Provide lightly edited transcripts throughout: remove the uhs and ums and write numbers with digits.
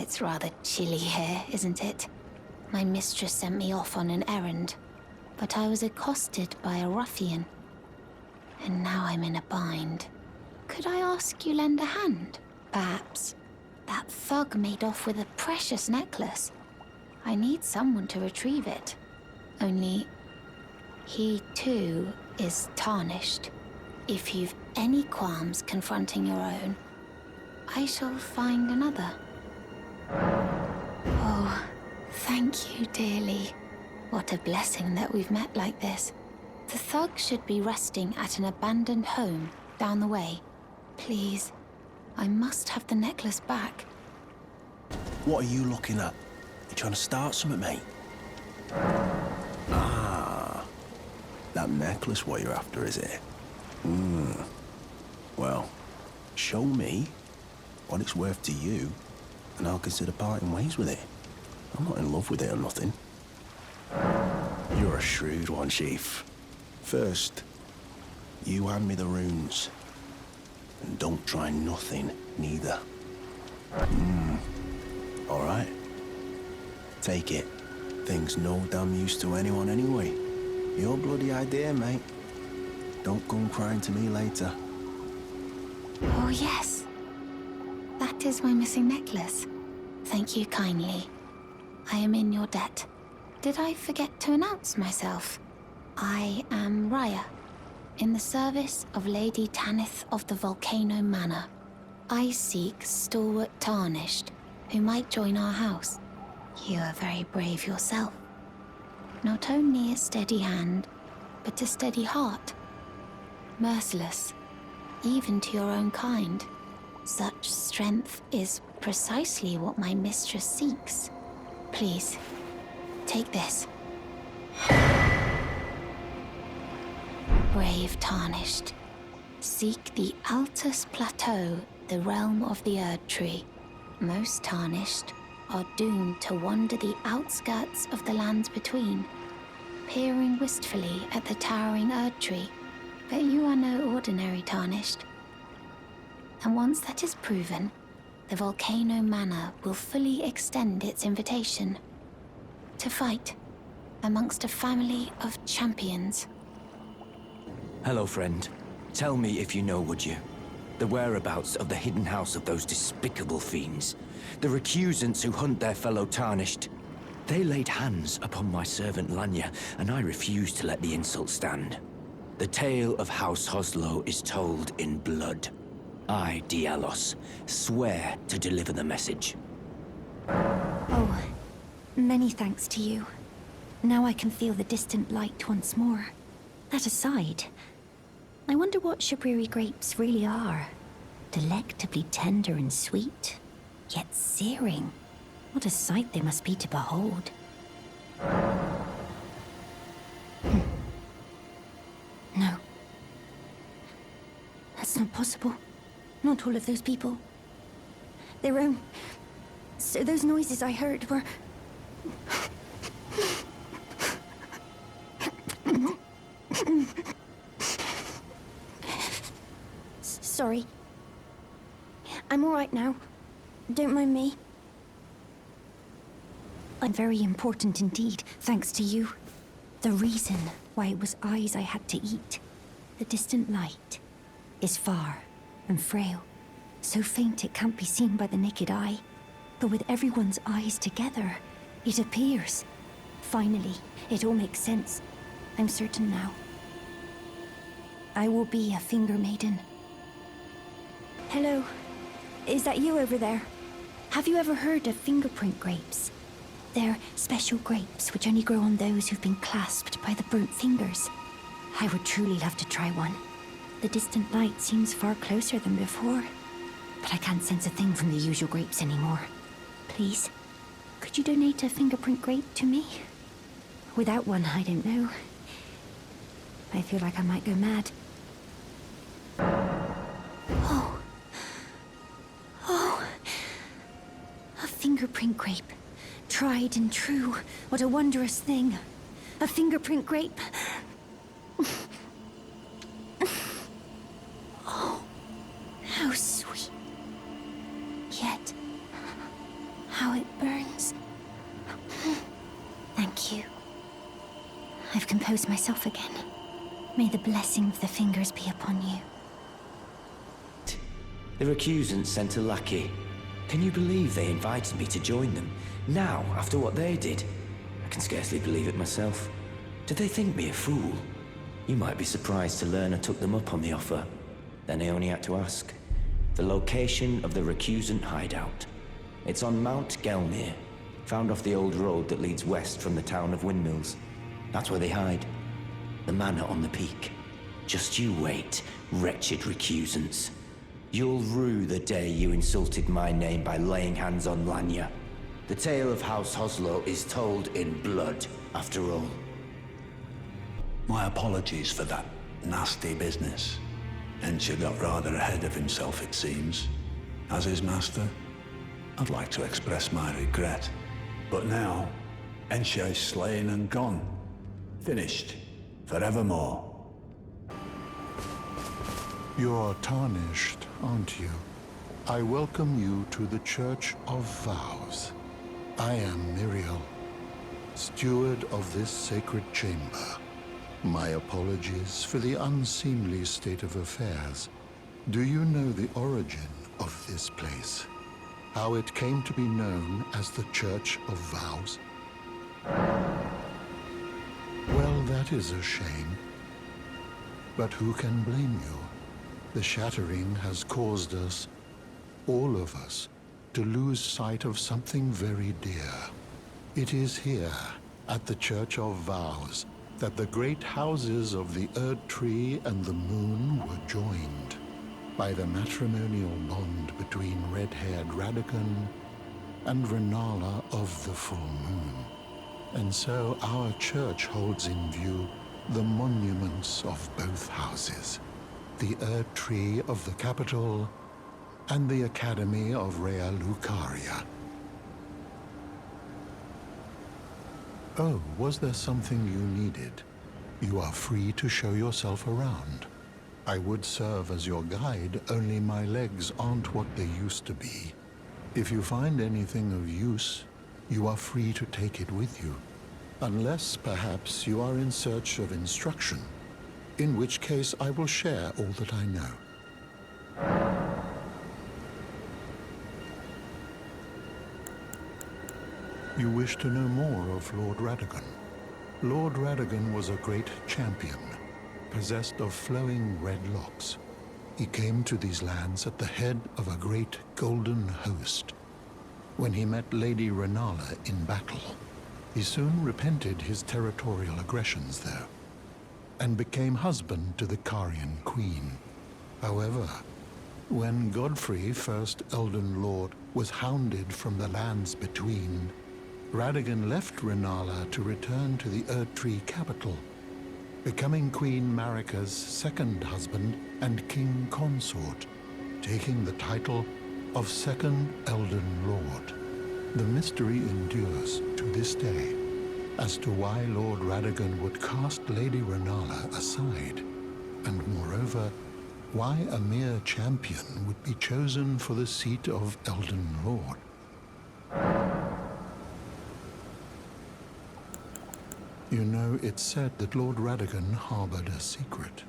It's rather chilly here, isn't it? My mistress sent me off on an errand, but I was accosted by a ruffian. And now I'm in a bind. Could I ask you lend a hand? Perhaps. That thug made off with a precious necklace. I need someone to retrieve it. Only, he too is tarnished. If you've any qualms confronting your own, I shall find another. Oh, thank you dearly. What a blessing that we've met like this. The thug should be resting at an abandoned home down the way. Please, I must have the necklace back. What are you looking at? You trying to start something, mate? Ah, that necklace what you're after, is it? Well, show me what it's worth to you, and I'll consider parting ways with it. I'm not in love with it or nothing. You're a shrewd one, Chief. First, you hand me the runes. And don't try nothing, neither. All right. Take it. Thing's no damn use to anyone anyway. Your bloody idea, mate. Don't come crying to me later. Oh yes. That is my missing necklace. Thank you kindly. I am in your debt. Did I forget to announce myself? I am Raya, in the service of Lady Tanith of the Volcano Manor. I seek stalwart Tarnished, who might join our house. You are very brave yourself. Not only a steady hand, but a steady heart. Merciless, even to your own kind. Such strength is precisely what my mistress seeks. Please, take this. Brave Tarnished, seek the Altus Plateau, the realm of the Erd Tree. Most Tarnished are doomed to wander the outskirts of the lands between, peering wistfully at the towering Erd Tree. But you are no ordinary Tarnished. And once that is proven, the Volcano Manor will fully extend its invitation to fight amongst a family of champions. Hello, friend. Tell me if you know, would you? The whereabouts of the hidden house of those despicable fiends. The recusants who hunt their fellow Tarnished. They laid hands upon my servant Lanya, and I refused to let the insult stand. The tale of House Hoslo is told in blood. I, Dialos, swear to deliver the message. Oh, many thanks to you. Now I can feel the distant light once more. That aside, I wonder what Shabriri grapes really are. Delectably tender and sweet, yet searing. What a sight they must be to behold. No. That's not possible. Not all of those people. Their own... So those noises I heard were... Sorry. I'm all right now. Don't mind me. I'm very important indeed, thanks to you. The reason why it was eyes I had to eat. The distant light is far and frail, so faint it can't be seen by the naked eye. But with everyone's eyes together, it appears. Finally, it all makes sense. I'm certain now. I will be a finger maiden. Hello. Is that you over there? Have you ever heard of fingerprint grapes? They're special grapes which only grow on those who've been clasped by the burnt fingers. I would truly love to try one. The distant light seems far closer than before, but I can't sense a thing from the usual grapes anymore. Please, could you donate a fingerprint grape to me? Without one, I don't know. I feel like I might go mad. Oh. Oh. A fingerprint grape. Tried and true. What a wondrous thing. A fingerprint grape. Oh. How sweet. Yet, how I've composed myself again. May the blessing of the fingers be upon you. The recusants sent a lackey. Can you believe they invited me to join them? Now, after what they did? I can scarcely believe it myself. Did they think me a fool? You might be surprised to learn I took them up on the offer. Then I only had to ask. The location of the recusant hideout. It's on Mount Gelmir, found off the old road that leads west from the town of Windmills. That's where they hide. The manor on the peak. Just you wait, wretched recusants. You'll rue the day you insulted my name by laying hands on Lanya. The tale of House Hoslo is told in blood, after all. My apologies for that nasty business. Ensha got rather ahead of himself, it seems. As his master, I'd like to express my regret. But now, Ensha is slain and gone. Finished. Forevermore. You're tarnished, aren't you? I welcome you to the Church of Vows. I am Miriel, steward of this sacred chamber. My apologies for the unseemly state of affairs. Do you know the origin of this place? How it came to be known as the Church of Vows? Well, that is a shame. But who can blame you? The shattering has caused us, all of us, to lose sight of something very dear. It is here, at the Church of Vows, that the great houses of the Erd Tree and the Moon were joined by the matrimonial bond between red-haired Radagon and Renala of the Full Moon. And so our church holds in view the monuments of both houses, the Erd Tree of the capital and the Academy of Rea Lucaria. Oh, was there something you needed? You are free to show yourself around. I would serve as your guide, only my legs aren't what they used to be. If you find anything of use, you are free to take it with you. Unless, perhaps, you are in search of instruction, in which case I will share all that I know. You wish to know more of Lord Radagon. Lord Radagon was a great champion, possessed of flowing red locks. He came to these lands at the head of a great golden host. When he met Lady Renala in battle, he soon repented his territorial aggressions there, and became husband to the Carian queen. However, when Godfrey, first Elden Lord, was hounded from the lands between, Radagon left Renala to return to the Erd Tree capital, becoming Queen Marika's second husband and king consort, taking the title of Second Elden Lord. The mystery endures to this day as to why Lord Radagon would cast Lady Renala aside, and moreover, why a mere champion would be chosen for the seat of Elden Lord. You know, it's said that Lord Radagon harbored a secret.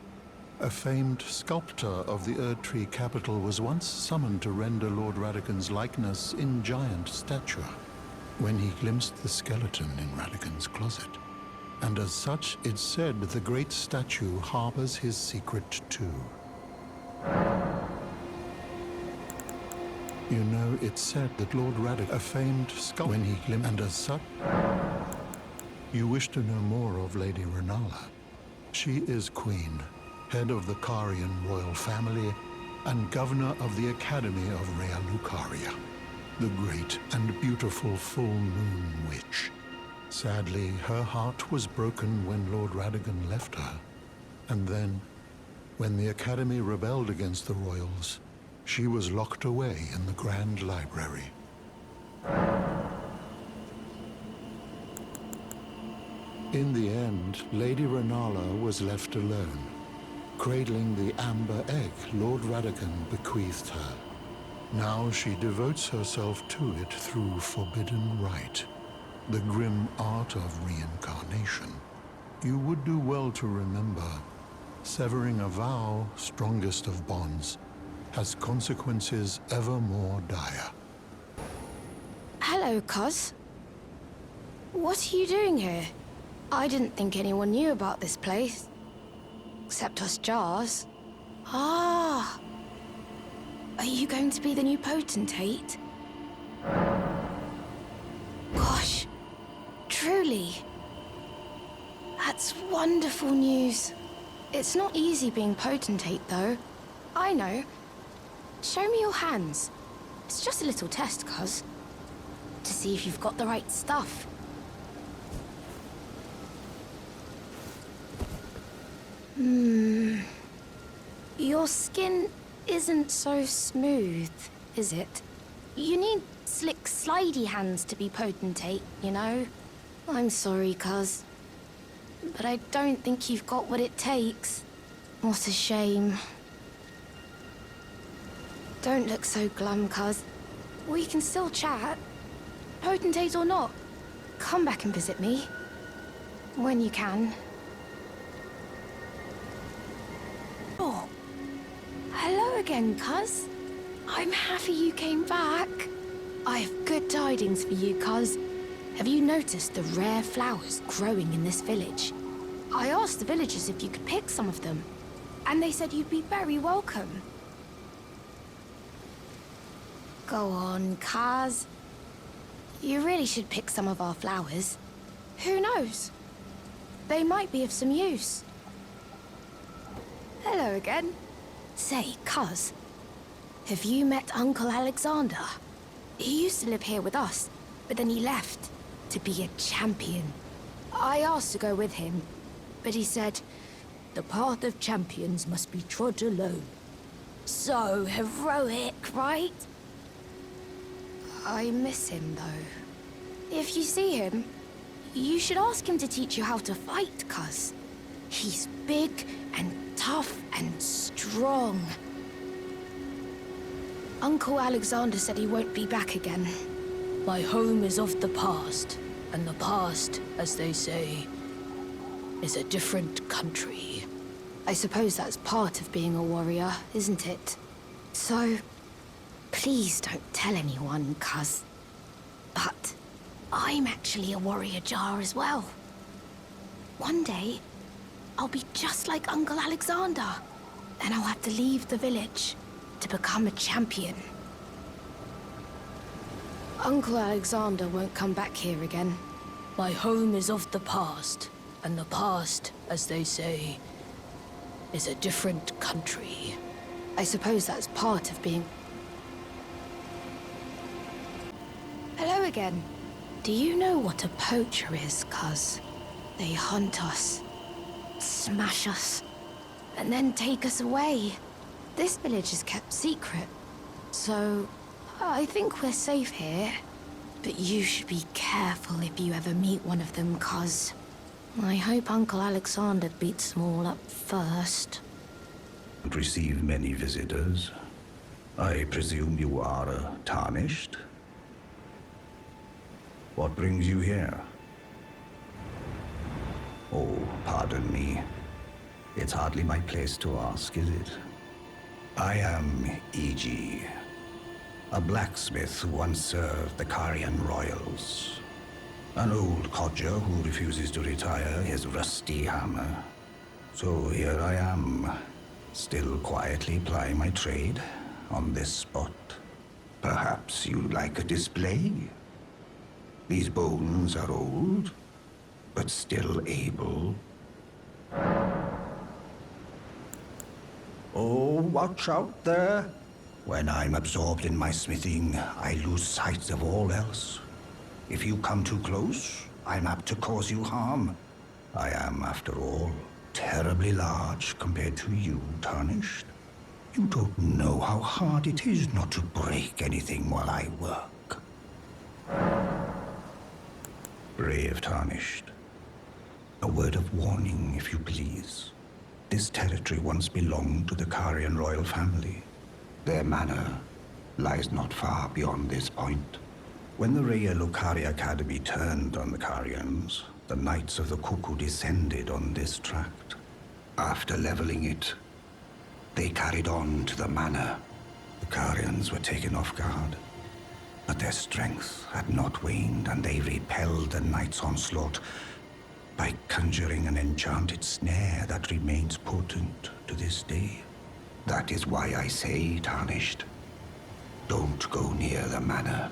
A famed sculptor of the Erd Tree capital was once summoned to render Lord Radagon's likeness in giant stature, when he glimpsed the skeleton in Radagon's closet. And as such, it's said the great statue harbors his secret too. You know, it's said that Lord Radagon, a famed sculptor, when he glimpsed, and as such, you wish to know more of Lady Renala. She is queen, head of the Carian royal family, and governor of the Academy of Rea Lucaria, the great and beautiful full moon witch. Sadly, her heart was broken when Lord Radagon left her, and then, when the Academy rebelled against the royals, she was locked away in the Grand Library. In the end, Lady Renala was left alone, cradling the amber egg Lord Radagon bequeathed her. Now she devotes herself to it through forbidden rite, the grim art of reincarnation. You would do well to remember, severing a vow, strongest of bonds, has consequences ever more dire. Hello, cuz. What are you doing here? I didn't think anyone knew about this place. Except us jars. Ah! Are you going to be the new potentate? Gosh, truly. That's wonderful news. It's not easy being potentate, though. I know. Show me your hands. It's just a little test, cuz. To see if you've got the right stuff. Your skin isn't so smooth, is it? You need slick, slidey hands to be potentate, you know? I'm sorry, cuz. But I don't think you've got what it takes. What a shame. Don't look so glum, cuz. We can still chat. Potentate or not, come back and visit me. When you can. Oh. Hello again, cuz. I'm happy you came back. I have good tidings for you, cuz. Have you noticed the rare flowers growing in this village? I asked the villagers if you could pick some of them, and they said you'd be very welcome. Go on, cuz. You really should pick some of our flowers. Who knows? They might be of some use. Hello again. Say, cuz, have you met Uncle Alexander? He used to live here with us, but then he left to be a champion. I asked to go with him, but he said, the path of champions must be trod alone. So heroic, right? I miss him, though. If you see him, you should ask him to teach you how to fight, cuz. He's big and tough and strong. Uncle Alexander said he won't be back again. My home is of the past, and the past, as they say, is a different country. I suppose that's part of being a warrior, isn't it? So, please don't tell anyone, cuz. But I'm actually a warrior jar as well. One day, I'll be just like Uncle Alexander. Then I'll have to leave the village to become a champion. Uncle Alexander won't come back here again. My home is of the past, and the past, as they say, is a different country. I suppose that's part of being... Hello again. Do you know what a poacher is, cuz? They hunt us, smash us, and then take us away. This village is kept secret, so I think we're safe here. But you should be careful if you ever meet one of them, cuz I hope Uncle Alexander beats them all up first. Receive many visitors. I presume you are tarnished? What brings you here? Oh, pardon me. It's hardly my place to ask, is it? I am E.G., a blacksmith who once served the Carian royals. An old codger who refuses to retire his rusty hammer. So here I am, still quietly plying my trade on this spot. Perhaps you'd like a display? These bones are old, but still able. Oh, watch out there. When I'm absorbed in my smithing, I lose sight of all else. If you come too close, I'm apt to cause you harm. I am, after all, terribly large compared to you, Tarnished. You don't know how hard it is not to break anything while I work. Brave Tarnished. A word of warning, if you please. This territory once belonged to the Carian royal family. Their manor lies not far beyond this point. When the Raya Lucari Academy turned on the Carians, the Knights of the Cuckoo descended on this tract. After leveling it, they carried on to the manor. The Carians were taken off guard, but their strength had not waned, and they repelled the Knights' onslaught by conjuring an enchanted snare that remains potent to this day. That is why I say, Tarnished, don't go near the manor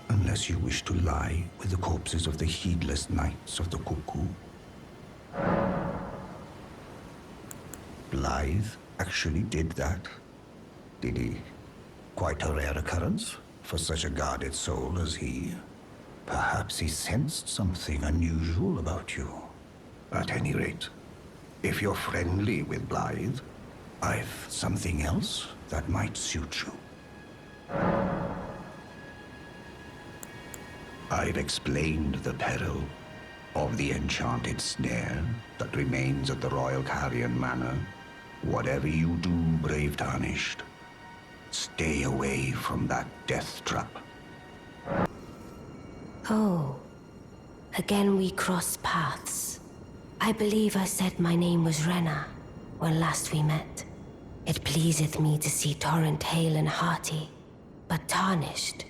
unless you wish to lie with the corpses of the heedless Knights of the Cuckoo. Blythe actually did that, did he? Quite a rare occurrence for such a guarded soul as he. Perhaps he sensed something unusual about you. At any rate, if you're friendly with Blythe, I've something else that might suit you. I've explained the peril of the enchanted snare that remains at the Royal Carian Manor. Whatever you do, brave Tarnished, stay away from that death trap. Oh, again we cross paths. I believe I said my name was Rena when last we met. It pleaseth me to see Torrent hale and hearty, but Tarnished,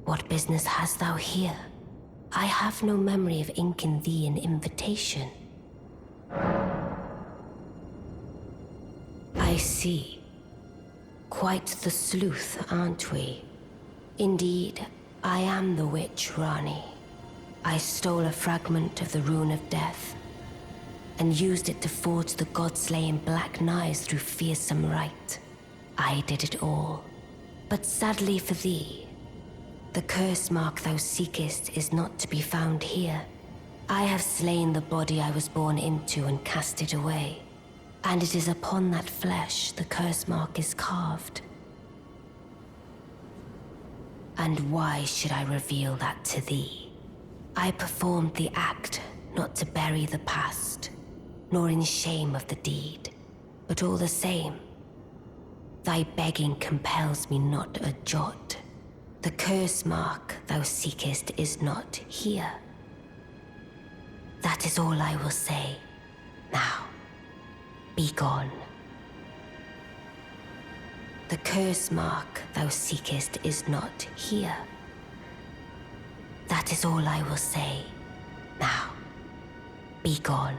what business hast thou here? I have no memory of inking thee an invitation. I see. Quite the sleuth, aren't we? Indeed, I am the witch, Rani. I stole a fragment of the Rune of Death and used it to forge the god-slaying black knives through fearsome rite. I did it all. But sadly for thee, the curse mark thou seekest is not to be found here. I have slain the body I was born into and cast it away, and it is upon that flesh the curse mark is carved. And why should I reveal that to thee? I performed the act not to bury the past, nor in shame of the deed, but all the same, thy begging compels me not a jot. The curse mark thou seekest is not here. That is all I will say. Now, be gone. The curse mark thou seekest is not here. That is all I will say. Now, be gone.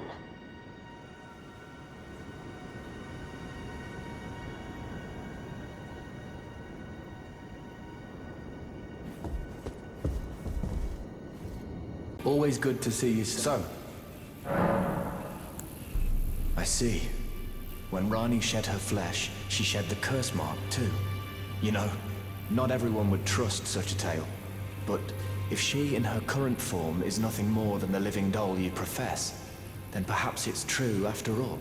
Always good to see you. So, I see. When Rani shed her flesh, she shed the curse mark too. You know, not everyone would trust such a tale. But if she in her current form is nothing more than the living doll you profess, then perhaps it's true after all.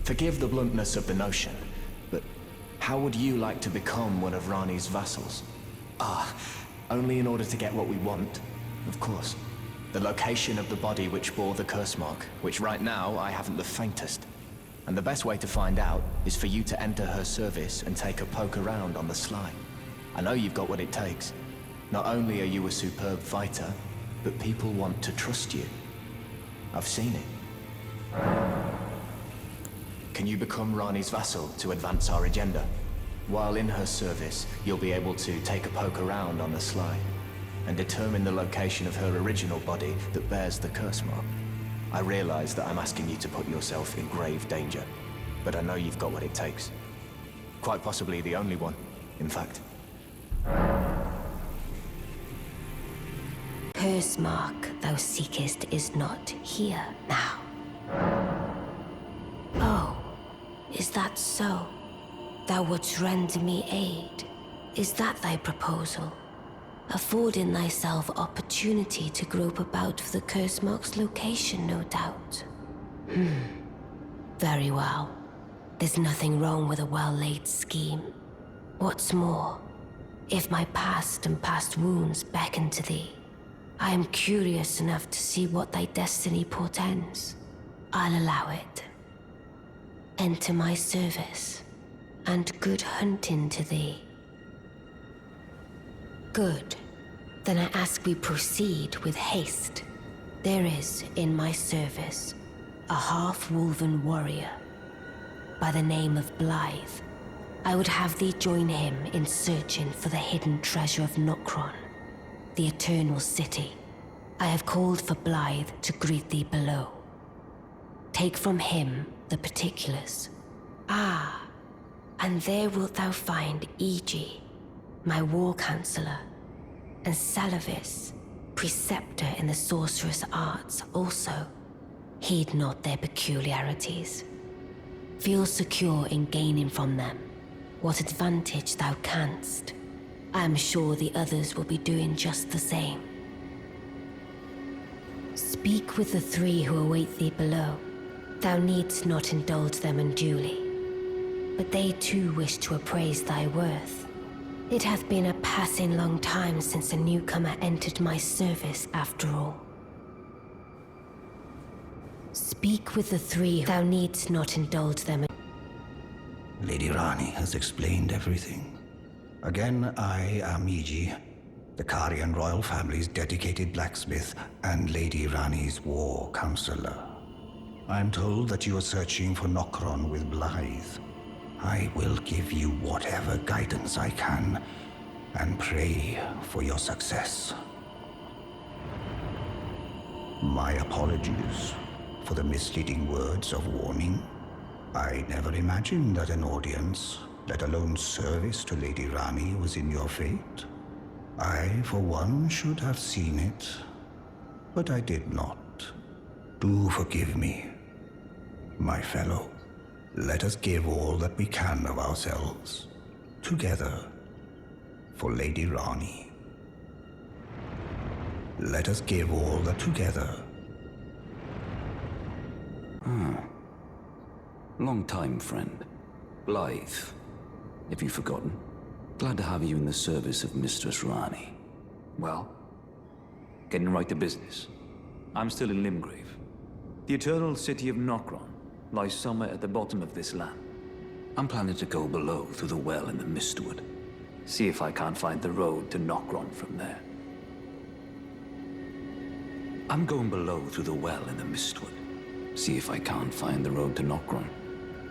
Forgive the bluntness of the notion, but how would you like to become one of Rani's vassals? Only in order to get what we want, of course. The location of the body which bore the curse mark, which right now I haven't the faintest. And the best way to find out is for you to enter her service and take a poke around on the sly. I know you've got what it takes. Not only are you a superb fighter, but people want to trust you. I've seen it. Can you become Rani's vassal to advance our agenda? While in her service, you'll be able to take a poke around on the sly and determine the location of her original body that bears the curse mark. I realize that I'm asking you to put yourself in grave danger, but I know you've got what it takes. Quite possibly the only one, in fact. Curse mark thou seekest is not here now. Oh, is that so? Thou wouldst render me aid. Is that thy proposal? Affording thyself opportunity to grope about for the curse mark's location, no doubt. Very well. There's nothing wrong with a well-laid scheme. What's more, if my past and past wounds beckon to thee, I am curious enough to see what thy destiny portends. I'll allow it. Enter my service, and good hunting to thee. Good. Then I ask we proceed with haste. There is, in my service, a half-wolven warrior by the name of Blythe. I would have thee join him in searching for the hidden treasure of Nokron, the Eternal City. I have called for Blythe to greet thee below. Take from him the particulars. Ah, and there wilt thou find Iji, my war counselor, and Salavis, preceptor in the sorcerous arts also. Heed not their peculiarities. Feel secure in gaining from them what advantage thou canst. I am sure the others will be doing just the same. Speak with the three who await thee below. Thou needst not indulge them unduly, but they too wish to appraise thy worth. It hath been a passing long time since a newcomer entered my service, after all. Speak with the three. Thou needst not indulge them. Lady Rani has explained everything. Again, I am Iji, the Karian royal family's dedicated blacksmith and Lady Rani's war counselor. I am told that you are searching for Nokron with Blythe. I will give you whatever guidance I can, and pray for your success. My apologies for the misleading words of warning. I never imagined that an audience, let alone service to Lady Rani, was in your fate. I, for one, should have seen it, but I did not. Do forgive me, my fellow. Let us give all that we can of ourselves, together, for Lady Rani. Let us give all that together. Long time, friend. Blythe. Have you forgotten? Glad to have you in the service of Mistress Rani. Well, getting right to business. I'm still in Limgrave. The eternal city of Nokron lies somewhere at the bottom of this land. I'm planning to go below through the well in the Mistwood. See if I can't find the road to Nokron from there. I'm going below through the well in the Mistwood. See if I can't find the road to Nokron.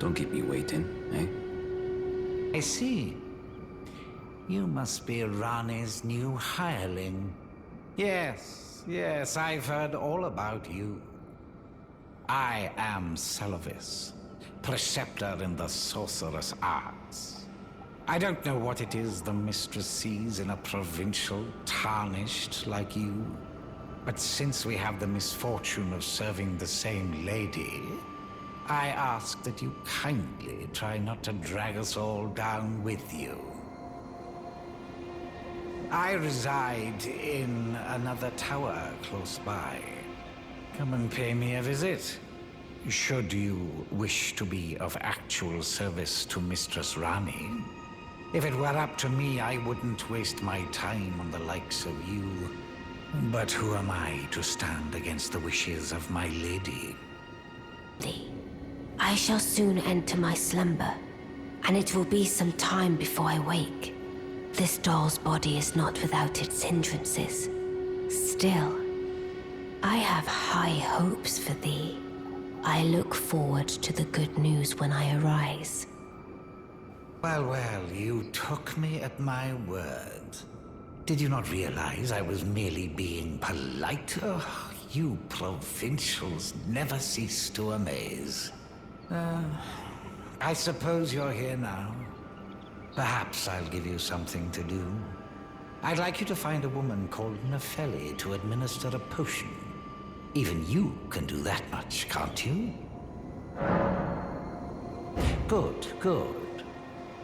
Don't keep me waiting, eh? I see. You must be Rani's new hireling. Yes, I've heard all about you. I am Salavis, preceptor in the sorcerous arts. I don't know what it is the mistress sees in a provincial tarnished like you, but since we have the misfortune of serving the same lady, I ask that you kindly try not to drag us all down with you. I reside in another tower close by. Come and pay me a visit. Should you wish to be of actual service to Mistress Rani. If it were up to me, I wouldn't waste my time on the likes of you. But who am I to stand against the wishes of my lady? I shall soon enter my slumber, and it will be some time before I wake. This doll's body is not without its hindrances. Still, I have high hopes for thee. I look forward to the good news when I arise. Well, you took me at my word. Did you not realize I was merely being polite? Oh, you provincials never cease to amaze. I suppose you're here now. Perhaps I'll give you something to do. I'd like you to find a woman called Nefeli to administer a potion. Even you can do that much, can't you? Good.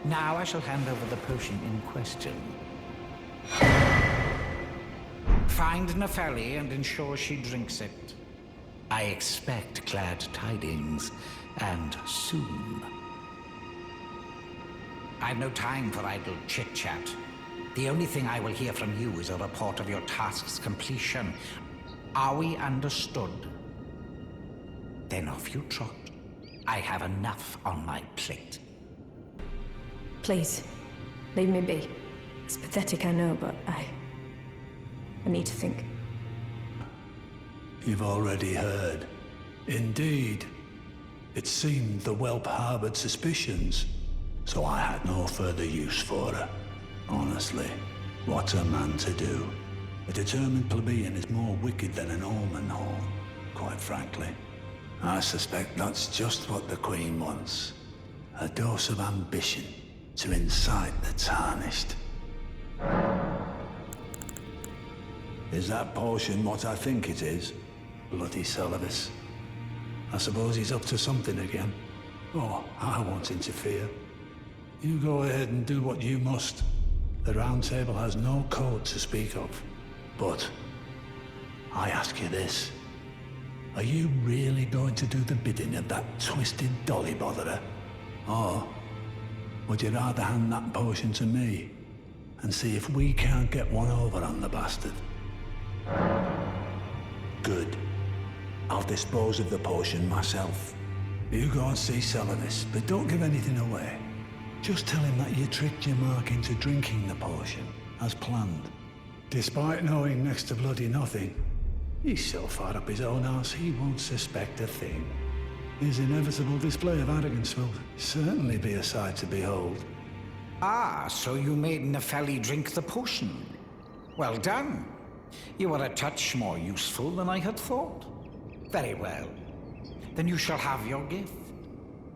Now I shall hand over the potion in question. Find Nefeli and ensure she drinks it. I expect glad tidings, and soon. I've no time for idle chit-chat. The only thing I will hear from you is a report of your task's completion. Are we understood? Then off you trot. I have enough on my plate. Please, leave me be. It's pathetic, I know, but I need to think. You've already heard. Indeed. It seemed the whelp harbored suspicions, so I had no further use for her. Honestly, what's a man to do? A determined plebeian is more wicked than an almond horn, quite frankly. I suspect that's just what the Queen wants. A dose of ambition to incite the tarnished. Is that potion what I think it is? Bloody Celovus. I suppose he's up to something again. Oh, I won't interfere. You go ahead and do what you must. The Round Table has no code to speak of. But I ask you this. Are you really going to do the bidding of that twisted dolly botherer? Or would you rather hand that potion to me and see if we can't get one over on the bastard? Good. I'll dispose of the potion myself. You go and see Celovus, but don't give anything away. Just tell him that you tricked your mark into drinking the potion, as planned. Despite knowing next to bloody nothing, he's so far up his own arse he won't suspect a thing. His inevitable display of arrogance will certainly be a sight to behold. Ah, so you made Nepheli drink the potion. Well done. You were a touch more useful than I had thought. Very well. Then you shall have your gift.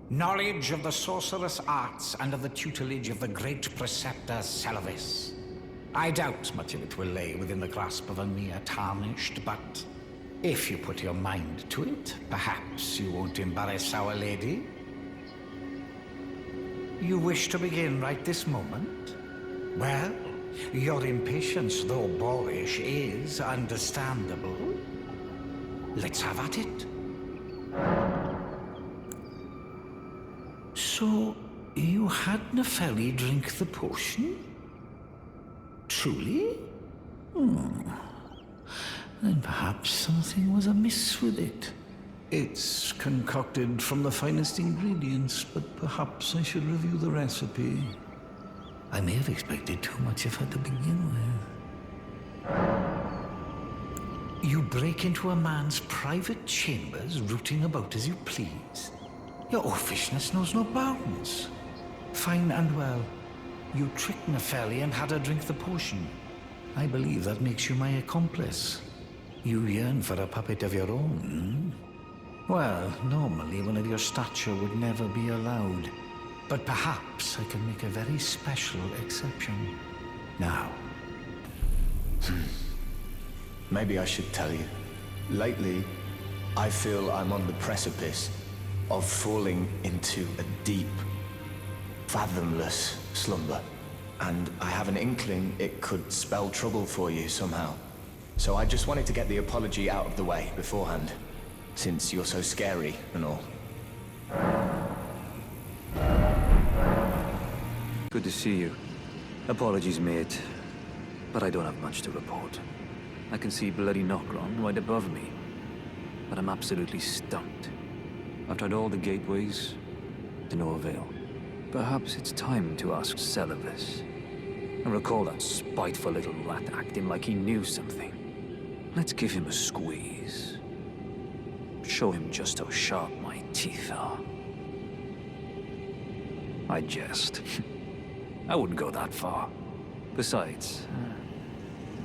Knowledge of the sorcerous arts and of the tutelage of the great preceptor Celovus. I doubt much of it will lay within the grasp of a mere tarnished, but if you put your mind to it, perhaps you won't embarrass our lady. You wish to begin right this moment? Well, your impatience, though boorish, is understandable. Let's have at it. So, you had Nepheli drink the potion? Truly? Then perhaps something was amiss with it. It's concocted from the finest ingredients, but perhaps I should review the recipe. I may have expected too much of her to begin with. You break into a man's private chambers, rooting about as you please. Your oafishness knows no bounds. Fine and well. You tricked Nepheli and had her drink the potion. I believe that makes you my accomplice. You yearn for a puppet of your own, Well, normally one of your stature would never be allowed. But perhaps I can make a very special exception. Now. Maybe I should tell you. Lately, I feel I'm on the precipice of falling into a deep, fathomless slumber. And I have an inkling it could spell trouble for you somehow. So I just wanted to get the apology out of the way beforehand, since you're so scary and all. Good to see you. Apologies, mate, but I don't have much to report. I can see bloody Nokron right above me, but I'm absolutely stumped. I've tried all the gateways, to no avail. Perhaps it's time to ask Celovus. I recall that spiteful little rat acting like he knew something. Let's give him a squeeze. Show him just how sharp my teeth are. I jest. I wouldn't go that far. Besides,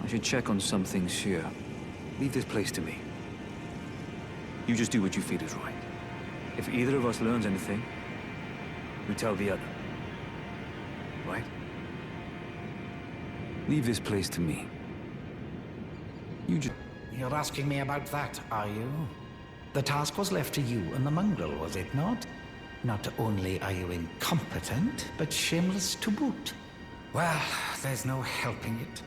I should check on some things here. Leave this place to me. You just do what you feel is right. If either of us learns anything, we tell the other. Right? Leave this place to me. You're asking me about that, are you? The task was left to you and the mongrel, was it not? Not only are you incompetent, but shameless to boot. Well, there's no helping it.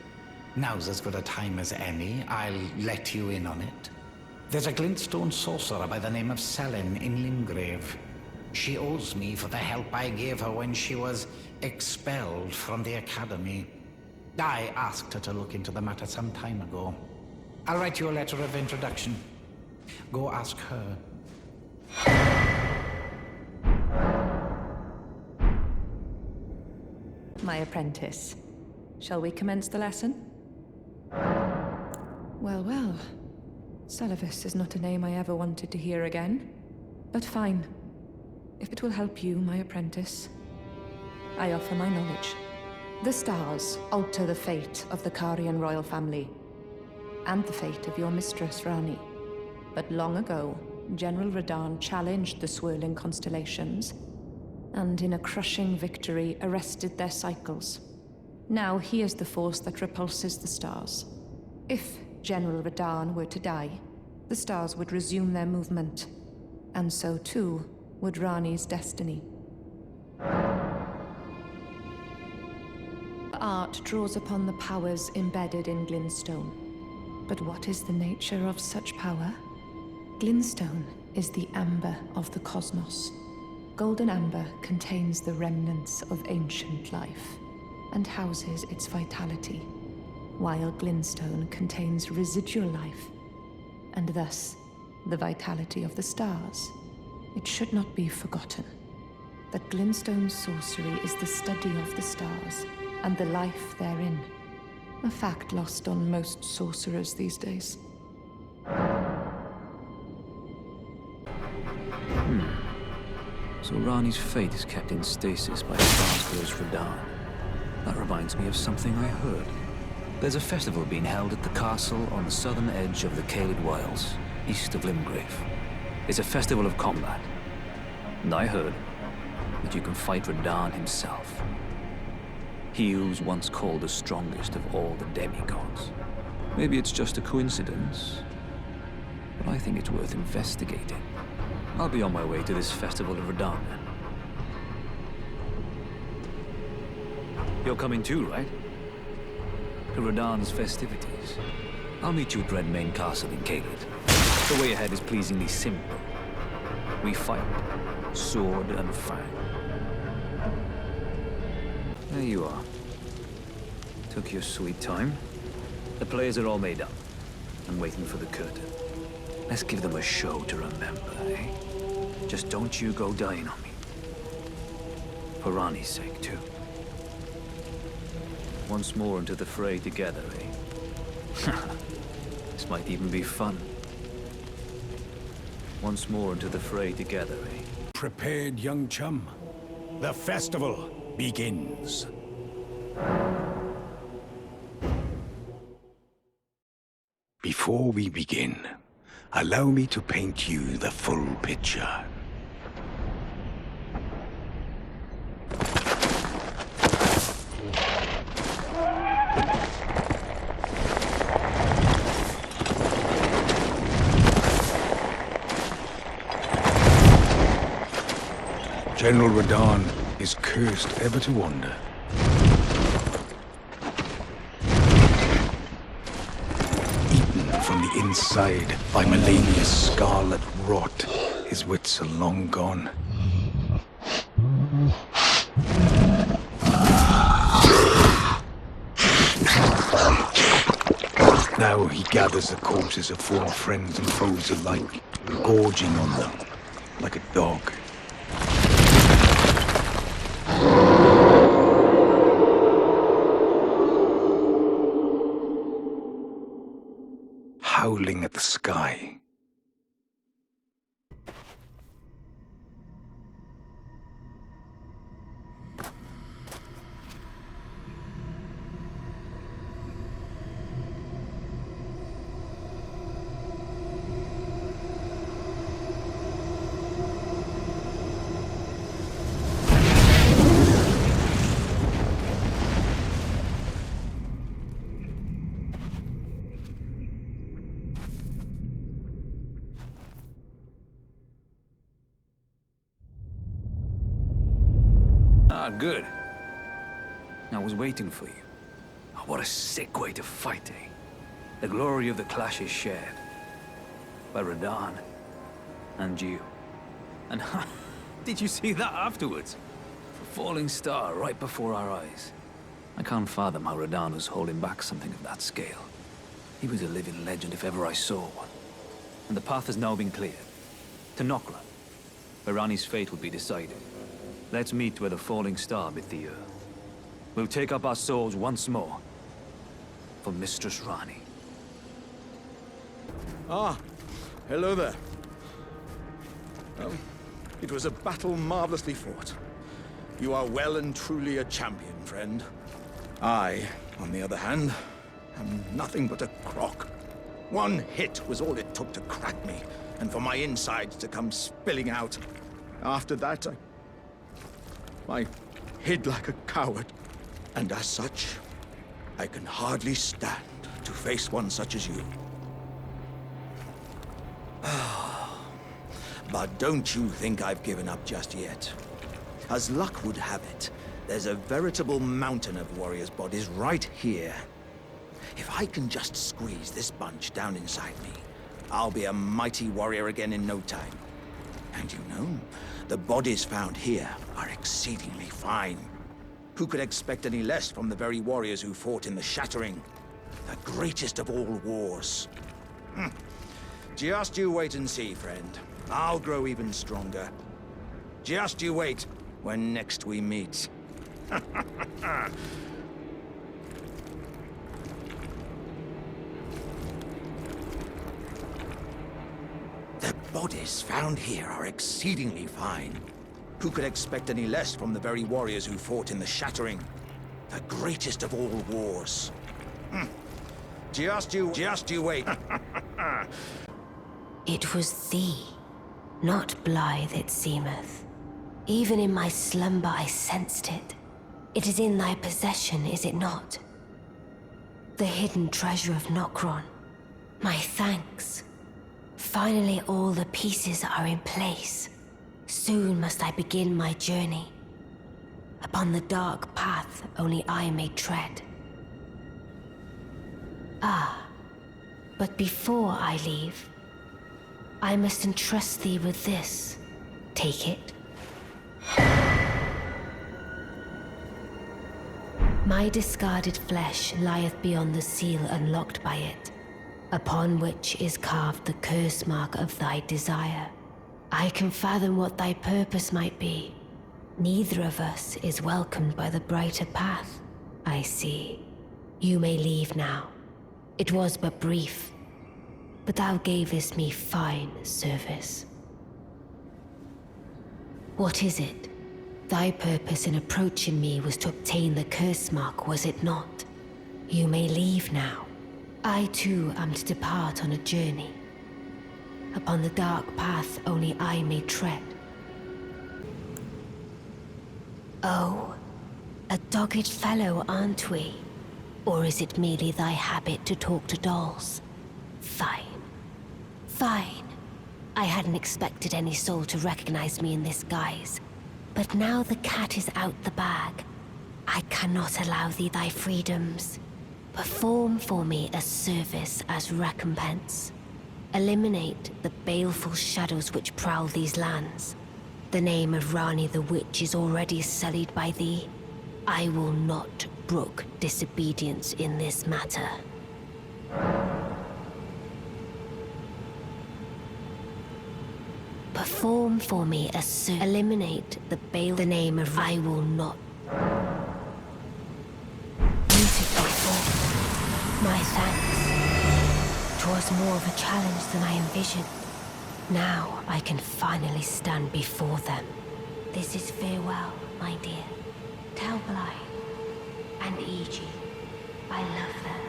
Now's as good a time as any. I'll let you in on it. There's a glintstone sorcerer by the name of Selin in Limgrave. She owes me for the help I gave her when she was expelled from the academy. I asked her to look into the matter some time ago. I'll write you a letter of introduction. Go ask her. My apprentice. Shall we commence the lesson? Well, well. Celavis is not a name I ever wanted to hear again. But fine. If it will help you, my apprentice, I offer my knowledge. The stars alter the fate of the Karian royal family, and the fate of your mistress, Rani. But long ago, General Radahn challenged the swirling constellations, and in a crushing victory arrested their cycles. Now he is the force that repulses the stars. If General Radahn were to die, the stars would resume their movement, and so too would Rani's destiny. Art draws upon the powers embedded in Glintstone. But what is the nature of such power? Glintstone is the amber of the cosmos. Golden amber contains the remnants of ancient life and houses its vitality, while Glintstone contains residual life, and thus the vitality of the stars. It should not be forgotten that Glintstone's sorcery is the study of the stars and the life therein, a fact lost on most sorcerers these days. So Rani's fate is kept in stasis by Star's Radahn. That reminds me of something I heard. There's a festival being held at the castle on the southern edge of the Caelid Wilds, east of Limgrave. It's a festival of combat. And I heard that you can fight Radahn himself. He who's once called the strongest of all the demigods. Maybe it's just a coincidence, but I think it's worth investigating. I'll be on my way to this festival of Radahn then. You're coming too, right? To Radahn's festivities. I'll meet you at Redmane Castle in Caelid. The way ahead is pleasingly simple. We fight, sword and fang. There you are. Took your sweet time. The players are all made up. I'm waiting for the curtain. Let's give them a show to remember, eh? Just don't you go dying on me. For Rani's sake, too. Once more into the fray together, eh? This might even be fun. Once more into the fray together, eh? Prepared, young chum. The festival begins. Before we begin, allow me to paint you the full picture. General Radahn is cursed ever to wander. Eaten from the inside by Melania's scarlet rot, his wits are long gone. Now he gathers the corpses of former friends and foes alike, gorging on them like a dog. Howling at the sky. Ah, good. I was waiting for you. Oh, what a sick way to fight, eh? The glory of the clash is shared. By Radahn. And you. And did you see that afterwards? A falling star right before our eyes. I can't fathom how Radahn was holding back something of that scale. He was a living legend if ever I saw one. And the path has now been cleared. To Nokra, where Rani's fate will be decided. Let's meet where the falling star bit the earth. We'll take up our swords once more for Mistress Rani. Ah, hello there. It was a battle marvelously fought. You are well and truly a champion, friend. I, on the other hand, am nothing but a crock. One hit was all it took to crack me, and for my insides to come spilling out. After that, I hid like a coward. And as such, I can hardly stand to face one such as you. But don't you think I've given up just yet. As luck would have it, there's a veritable mountain of warriors' bodies right here. If I can just squeeze this bunch down inside me, I'll be a mighty warrior again in no time. And you know, the bodies found here are exceedingly fine. Who could expect any less from the very warriors who fought in the Shattering? The greatest of all wars. Just you wait and see, friend. I'll grow even stronger. Just you wait when next we meet. The bodies found here are exceedingly fine. Who could expect any less from the very warriors who fought in the Shattering? The greatest of all wars. Just you wait. It was thee, not Blythe it seemeth. Even in my slumber I sensed it. It is in thy possession, is it not? The hidden treasure of Nokron. My thanks. Finally all the pieces are in place. Soon must I begin my journey. Upon the dark path only I may tread. But before I leave, I must entrust thee with this. Take it. My discarded flesh lieth beyond the seal unlocked by it, upon which is carved the curse mark of thy desire. I can fathom what thy purpose might be. Neither of us is welcomed by the brighter path, I see. You may leave now. It was but brief, but thou gavest me fine service. What is it? Thy purpose in approaching me was to obtain the curse mark, was it not? You may leave now. I too am to depart on a journey. Upon the dark path only I may tread. Oh, a dogged fellow, aren't we? Or is it merely thy habit to talk to dolls? Fine. Fine. I hadn't expected any soul to recognize me in this guise. But now the cat is out the bag. I cannot allow thee thy freedoms. Perform for me a service as recompense. Eliminate the baleful shadows which prowl these lands. The name of Rani the Witch is already sullied by thee. I will not brook disobedience in this matter. Perform for me a service. Eliminate the name of I will not. Beautifully fought. My thanks. 'Twas more of a challenge than I envisioned. Now I can finally stand before them. This is farewell, my dear. Tell Blythe and E.G. I love them.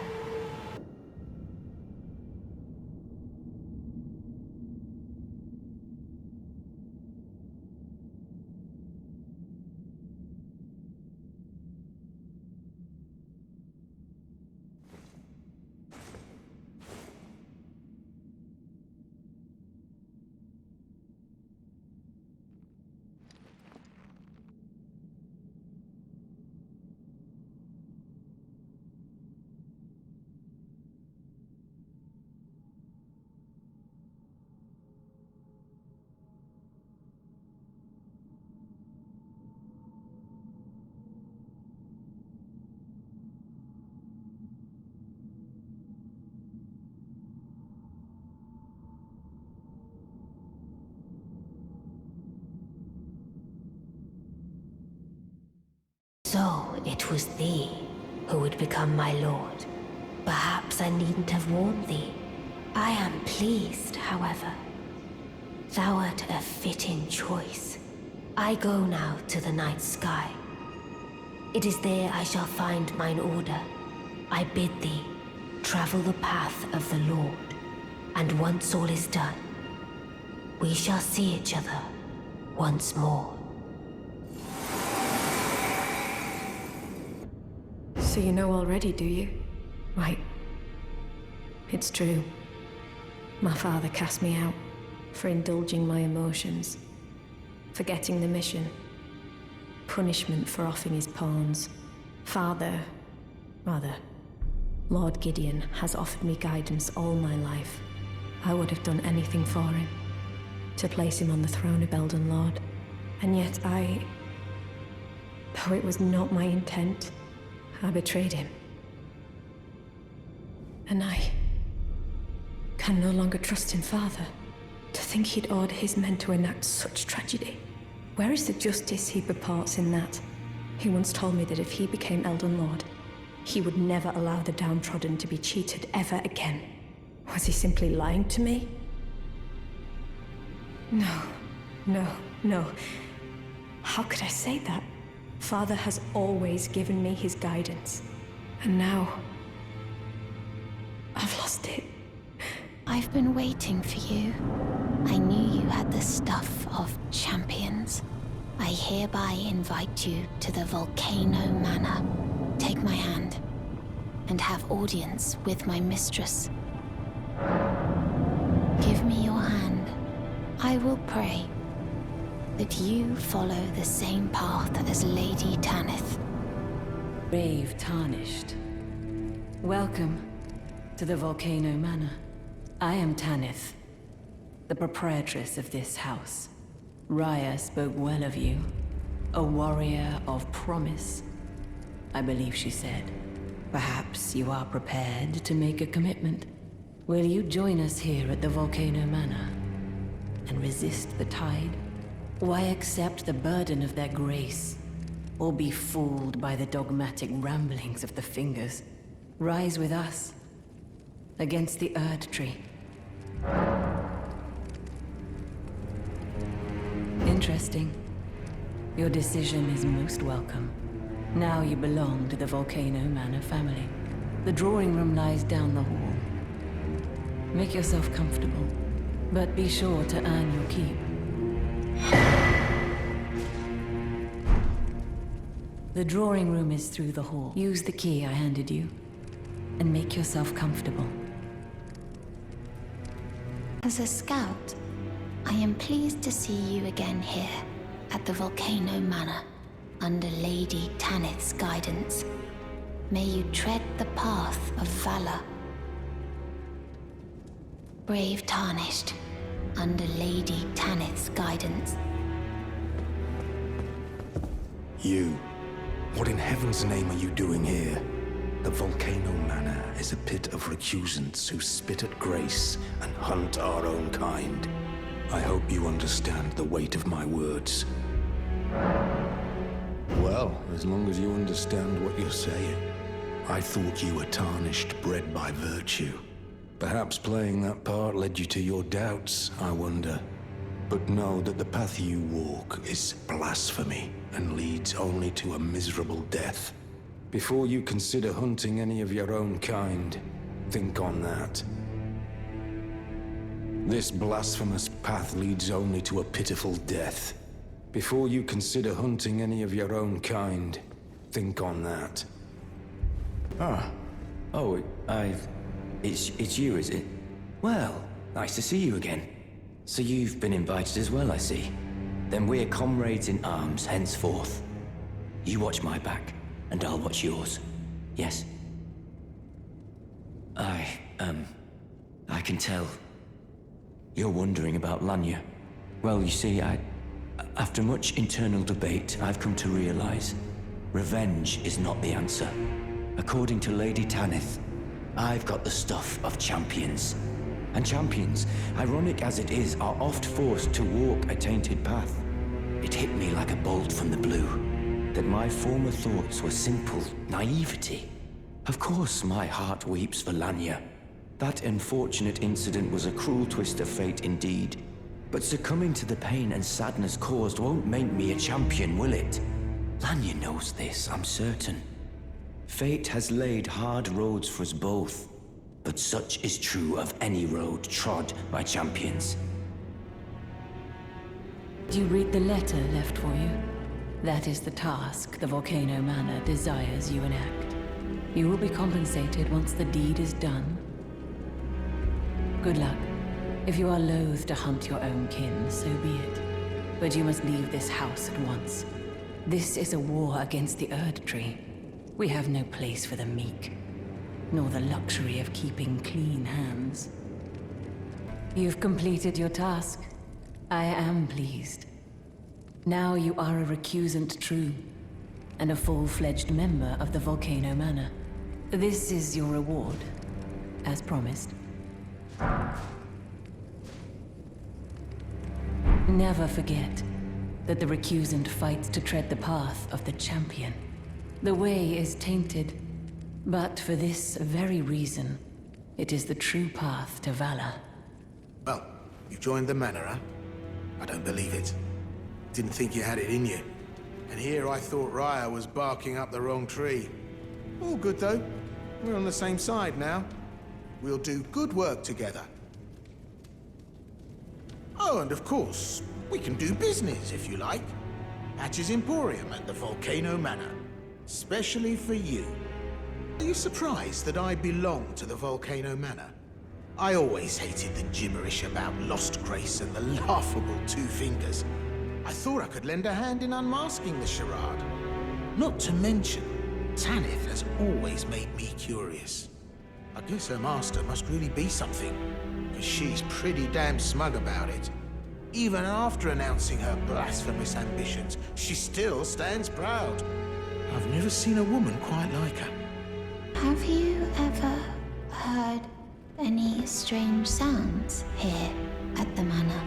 So it was thee who would become my lord. Perhaps I needn't have warned thee. I am pleased, however. Thou art a fitting choice. I go now to the night sky. It is there I shall find mine order. I bid thee travel the path of the Lord, and once all is done, we shall see each other once more. So you know already, do you? Right. It's true. My father cast me out for indulging my emotions, forgetting the mission, punishment for offing his pawns. Lord Gideon has offered me guidance all my life. I would have done anything for him, to place him on the throne of Elden Lord. And yet though it was not my intent, I betrayed him. And I can no longer trust in Father. To think he'd order his men to enact such tragedy. Where is the justice he purports in that? He once told me that if he became Elden Lord, he would never allow the downtrodden to be cheated ever again. Was he simply lying to me? No. How could I say that? Father has always given me his guidance. And now, I've lost it. I've been waiting for you. I knew you had the stuff of champions. I hereby invite you to the Volcano Manor. Take my hand, and have audience with my mistress. Give me your hand. I will pray that you follow the same path as Lady Tanith. Brave Tarnished. Welcome to the Volcano Manor. I am Tanith, the proprietress of this house. Raya spoke well of you. A warrior of promise, I believe she said. Perhaps you are prepared to make a commitment. Will you join us here at the Volcano Manor and resist the tide? Why accept the burden of their grace, or be fooled by the dogmatic ramblings of the Fingers? Rise with us against the Erd Tree. Interesting. Your decision is most welcome. Now you belong to the Volcano Manor family. The drawing room lies down the hall. Make yourself comfortable, but be sure to earn your keep. The drawing room is through the hall. Use the key I handed you, and make yourself comfortable. As a scout, I am pleased to see you again here at the Volcano Manor, under Lady Tanith's guidance. May you tread the path of valor. Brave Tarnished, under Lady Tanith's guidance. You. What in heaven's name are you doing here? The Volcano Manor is a pit of recusants who spit at grace and hunt our own kind. I hope you understand the weight of my words. Well, as long as you understand what you're saying. I thought you were tarnished, bred by virtue. Perhaps playing that part led you to your doubts, I wonder. But know that the path you walk is blasphemy and leads only to a miserable death. Before you consider hunting any of your own kind, think on that. This blasphemous path leads only to a pitiful death. Before you consider hunting any of your own kind, think on that. It's you, is it? Well, nice to see you again. So you've been invited as well, I see. Then we're comrades in arms henceforth. You watch my back, and I'll watch yours. Yes? I can tell. You're wondering about Lanya. Well, you see, after much internal debate, I've come to realize revenge is not the answer. According to Lady Tanith, I've got the stuff of champions. And champions, ironic as it is, are oft forced to walk a tainted path. It hit me like a bolt from the blue, that my former thoughts were simple naivety. Of course my heart weeps for Lanya, That unfortunate incident was a cruel twist of fate indeed. But succumbing to the pain and sadness caused won't make me a champion, will it? Lanya knows this, I'm certain. Fate has laid hard roads for us both, but such is true of any road trod by champions. Did you read the letter left for you? That is the task the Volcano Manor desires you enact. You will be compensated once the deed is done. Good luck. If you are loath to hunt your own kin, so be it. But you must leave this house at once. This is a war against the Erd Tree. We have no place for the meek, nor the luxury of keeping clean hands. You've completed your task. I am pleased. Now you are a recusant true, and a full-fledged member of the Volcano Manor. This is your reward, as promised. Never forget that the recusant fights to tread the path of the champion. The way is tainted, but for this very reason, it is the true path to valor. Well, you joined the manor, huh? I don't believe it. Didn't think you had it in you. And here I thought Raya was barking up the wrong tree. All good though. We're on the same side now. We'll do good work together. Oh, and of course, we can do business if you like. Hatch's Emporium at the Volcano Manor. Especially for you. Are you surprised that I belong to the Volcano Manor? I always hated the gibberish about Lost Grace and the laughable Two Fingers. I thought I could lend a hand in unmasking the charade. Not to mention, Tanith has always made me curious. I guess her master must really be something, because she's pretty damn smug about it. Even after announcing her blasphemous ambitions, she still stands proud. I've never seen a woman quite like her. Have you ever heard any strange sounds here at the manor?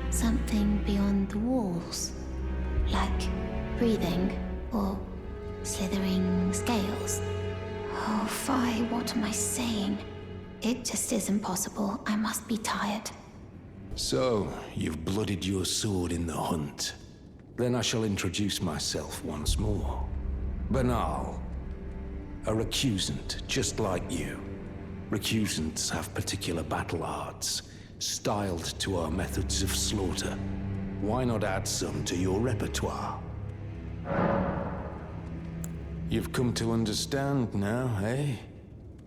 Something beyond the walls? Like breathing or slithering scales? Oh, Fi, what am I saying? It just isn't possible. I must be tired. So, you've bloodied your sword in the hunt. Then I shall introduce myself once more. Banal. A recusant, just like you. Recusants have particular battle arts, styled to our methods of slaughter. Why not add some to your repertoire? You've come to understand now, eh?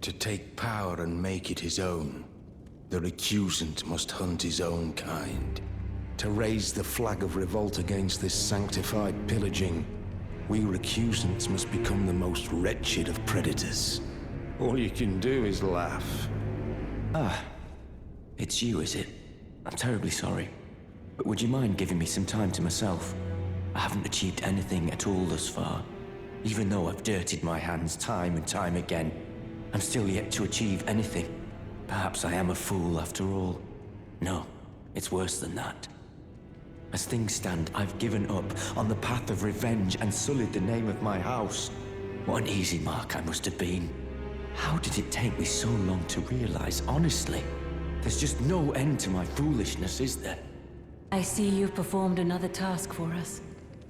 To take power and make it his own, the recusant must hunt his own kind. To raise the flag of revolt against this sanctified pillaging, we recusants must become the most wretched of predators. All you can do is laugh. Ah, it's you, is it? I'm terribly sorry. But would you mind giving me some time to myself? I haven't achieved anything at all thus far. Even though I've dirtied my hands time and time again, I'm still yet to achieve anything. Perhaps I am a fool after all. No, it's worse than that. As things stand, I've given up on the path of revenge and sullied the name of my house. What an easy mark I must have been. How did it take me so long to realize, honestly? There's just no end to my foolishness, is there? I see you've performed another task for us.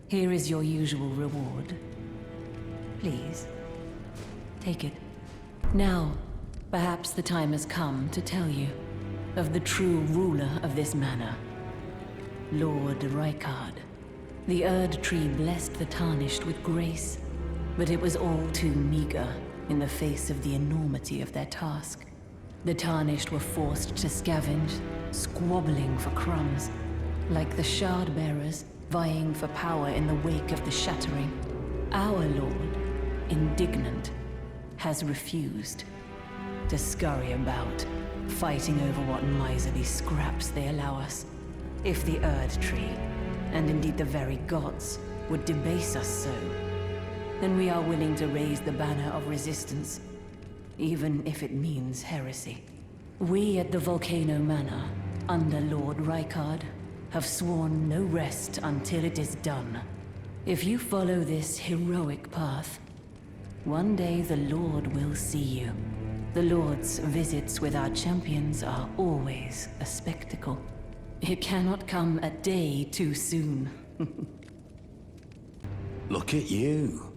Here is your usual reward. Please, take it. Now, perhaps the time has come to tell you of the true ruler of this manor, Lord Rykard. The Erd Tree blessed the Tarnished with grace, but it was all too meager in the face of the enormity of their task. The Tarnished were forced to scavenge, squabbling for crumbs, like the Shard-bearers vying for power in the wake of the Shattering. Our Lord, indignant, has refused to scurry about, fighting over what miserly scraps they allow us. If the Erd Tree, and indeed the very gods, would debase us so, then we are willing to raise the banner of resistance, even if it means heresy. We at the Volcano Manor, under Lord Rykard, have sworn no rest until it is done. If you follow this heroic path, one day the Lord will see you, The Lord's visits with our champions are always a spectacle. It cannot come a day too soon. Look at you.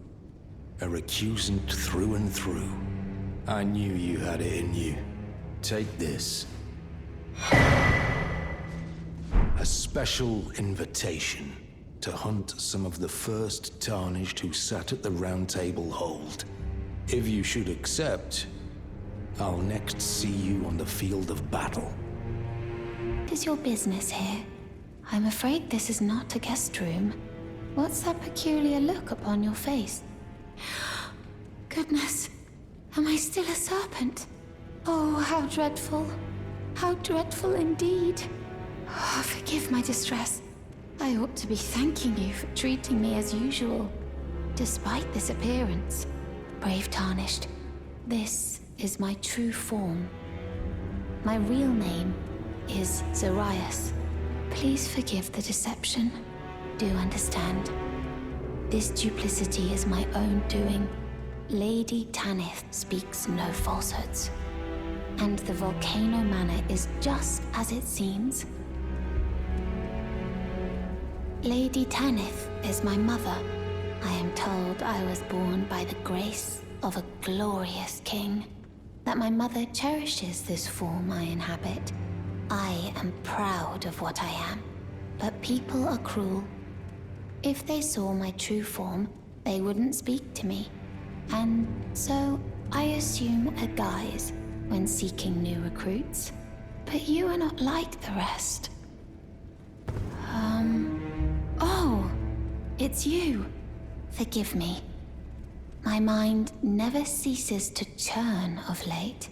A recusant through and through. I knew you had it in you. Take this. A special invitation to hunt some of the first Tarnished who sat at the Round Table Hold. If you should accept, I'll next see you on the field of battle. What is your business here? I'm afraid this is not a guest room. What's that peculiar look upon your face? Goodness, am I still a serpent? Oh, how dreadful. How dreadful indeed. Oh, forgive my distress. I ought to be thanking you for treating me as usual. Despite this appearance, brave Tarnished, this is my true form. My real name is Zarias. Please forgive the deception. Do understand. This duplicity is my own doing. Lady Tanith speaks no falsehoods. And the Volcano Manor is just as it seems. Lady Tanith is my mother. I am told I was born by the grace of a glorious king. That my mother cherishes this form I inhabit. I am proud of what I am. But people are cruel. If they saw my true form, they wouldn't speak to me. And so I assume a guise when seeking new recruits. But you are not like the rest. Oh, it's you. Forgive me. My mind never ceases to churn of late.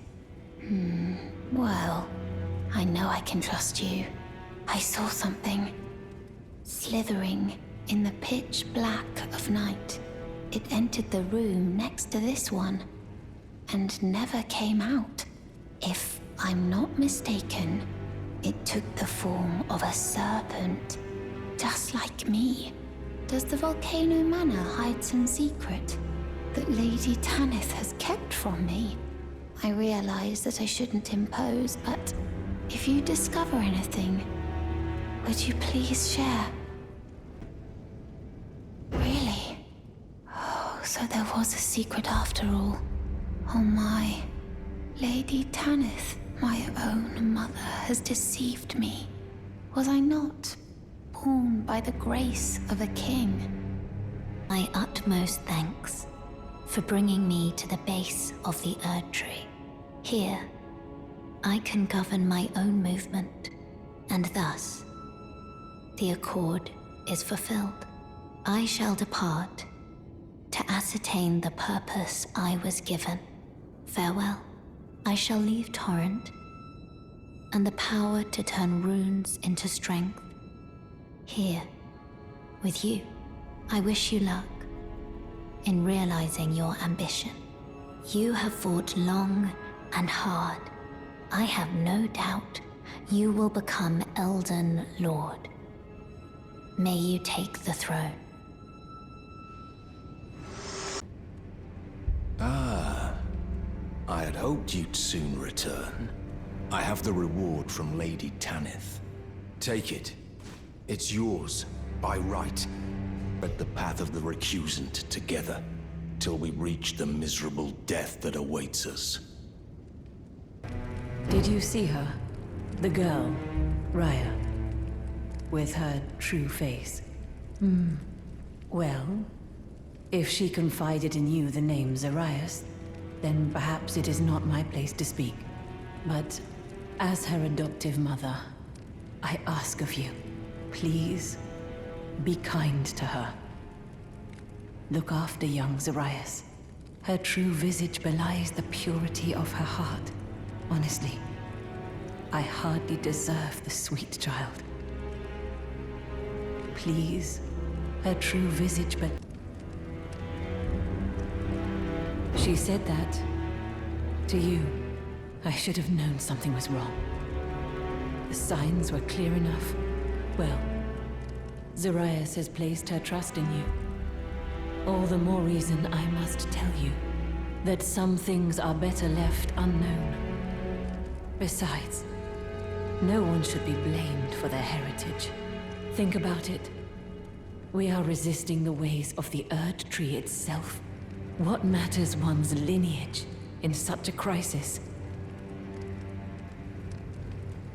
Well, I know I can trust you. I saw something slithering in the pitch black of night. It entered the room next to this one and never came out. If I'm not mistaken, it took the form of a serpent, just like me. Does the Volcano Manor hide some secret that Lady Tanith has kept from me? I realize that I shouldn't impose, but if you discover anything, would you please share? Really? Oh, so there was a secret after all. Oh my. Lady Tanith, my own mother, has deceived me. Was I not born by the grace of a king? My utmost thanks for bringing me to the base of the Erd Tree. Here, I can govern my own movement, and thus, the accord is fulfilled. I shall depart to ascertain the purpose I was given. Farewell. I shall leave Torrent, and the power to turn runes into strength. Here, with you, I wish you luck in realizing your ambition. You have fought long and hard. I have no doubt you will become Elden Lord. May you take the throne. I had hoped you'd soon return. I have the reward from Lady Tanith. Take it. It's yours, by right. Tread the path of the recusant together, till we reach the miserable death that awaits us. Did you see her? The girl, Raya, with her true face? Well, if she confided in you the name Zarias, then perhaps it is not my place to speak. But as her adoptive mother, I ask of you, please be kind to her. Look after young Zarias. Her true visage belies the purity of her heart. Honestly, I hardly deserve the sweet child. Please, her true visage She said that to you. I should have known something was wrong. The signs were clear enough. Well, Zarias has placed her trust in you. All the more reason I must tell you. that some things are better left unknown. Besides, no one should be blamed for their heritage. Think about it. We are resisting the ways of the Erd Tree itself. What matters one's lineage in such a crisis?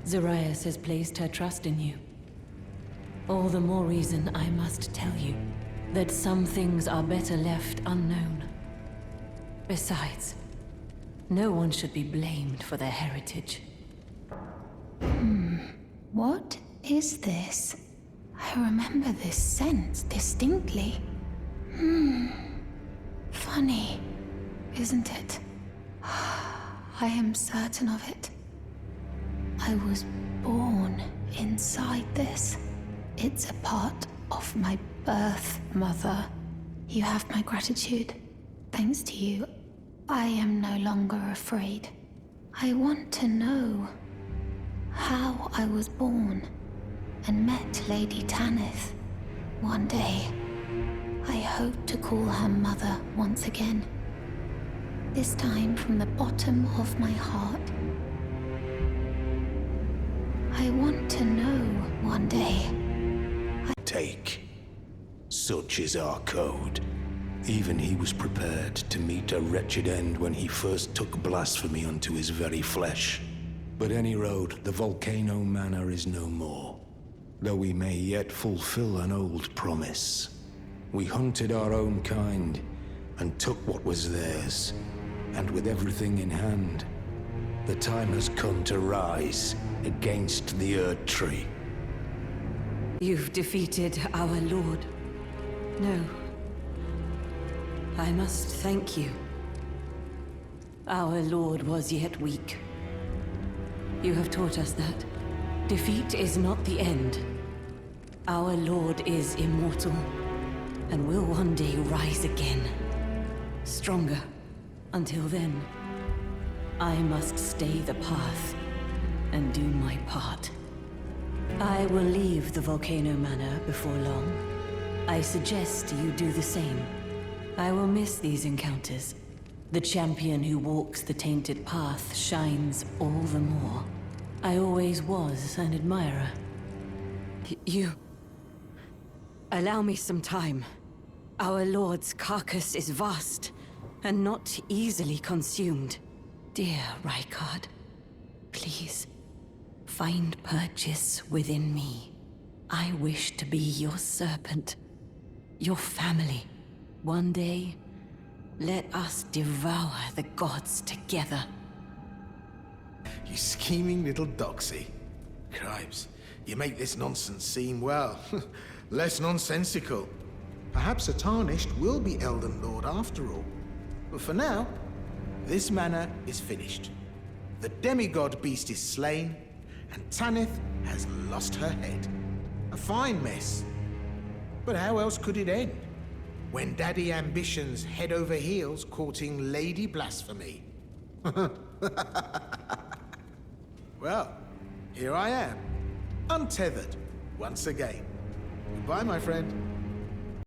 Zarias has placed her trust in you. All the more reason I must tell you that some things are better left unknown. Besides, no one should be blamed for their heritage. What is this? I remember this scent distinctly. Funny, isn't it? I am certain of it. I was born inside this. It's a part of my birth, Mother. You have my gratitude. Thanks to you, I am no longer afraid. I want to know how I was born and met Lady Tanith. One day, I hope to call her mother once again. This time from the bottom of my heart. I want to know one day. Take. Such is our code. Even he was prepared to meet a wretched end when he first took blasphemy unto his very flesh. But any road, the Volcano Manor is no more. Though we may yet fulfill an old promise. We hunted our own kind, and took what was theirs. And with everything in hand, the time has come to rise against the Erd Tree. You've defeated our lord. No. I must thank you. Our lord was yet weak. You have taught us that defeat is not the end. Our lord is immortal, and will one day rise again. Stronger. Until then, I must stay the path and do my part. I will leave the Volcano Manor before long. I suggest you do the same. I will miss these encounters. The champion who walks the tainted path shines all the more. I always was an admirer. You... Allow me some time. Our lord's carcass is vast, and not easily consumed. Dear Rykard, please, find purchase within me. I wish to be your serpent, your family. One day, let us devour the gods together. You scheming little doxy. Cripes, you make this nonsense seem, well, less nonsensical. Perhaps a Tarnished will be Elden Lord after all. But for now, this manor is finished. The demigod beast is slain, and Tanith has lost her head. A fine mess. But how else could it end? When Daddy Ambition's head over heels courting Lady Blasphemy. Well, here I am, untethered once again. Goodbye, my friend.